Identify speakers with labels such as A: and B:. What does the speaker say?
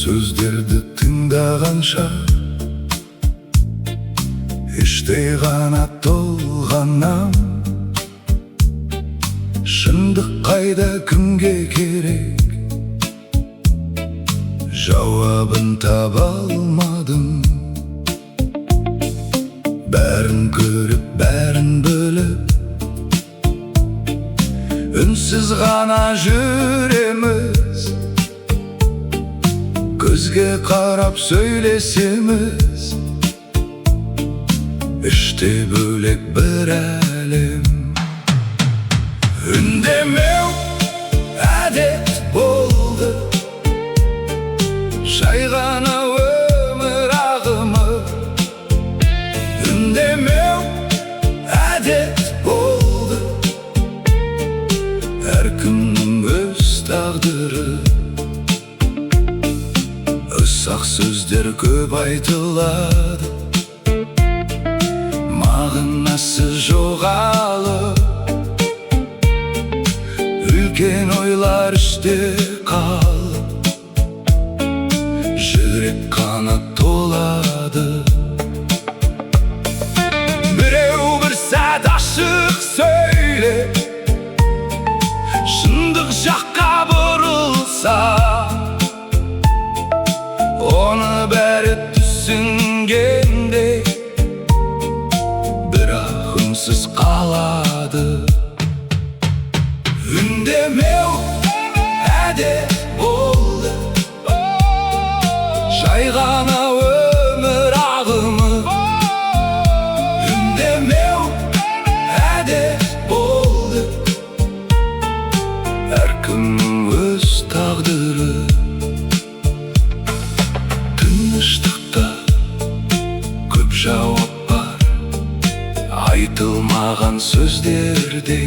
A: Сөздерді тыңдағанша іштей ғана толғанам. Шындық қайда, кімге керек? Жауабын таба алмадым. Бәрін көріп, бәрін біліп, үнсіз ғана жүреміз. Көзге қарап сөйлесеміз, іште бөлек бір әлем. Үндемеу әдет болды, жай ғана өмір ағымы. Үндемеу әдет болды, әркімнің өз тағдыры. Ұсақ сөздер көп айтылады, мағынасы жоғалып. Үлкен ойлар іште қалып, жүрек қана толады. Біреу бір сәт ашық сөйлеп, шындық жаққа бұрылса, оны бәрі түсінгенде бірақ үнсіз қалады. Үндемеу әдет болды, жай ғана өмір ағымы. Үндемеу әдет болды, әркімнің өз тағдыры. Тыныштықта көп жауап бар, айтылмаған сөздерде.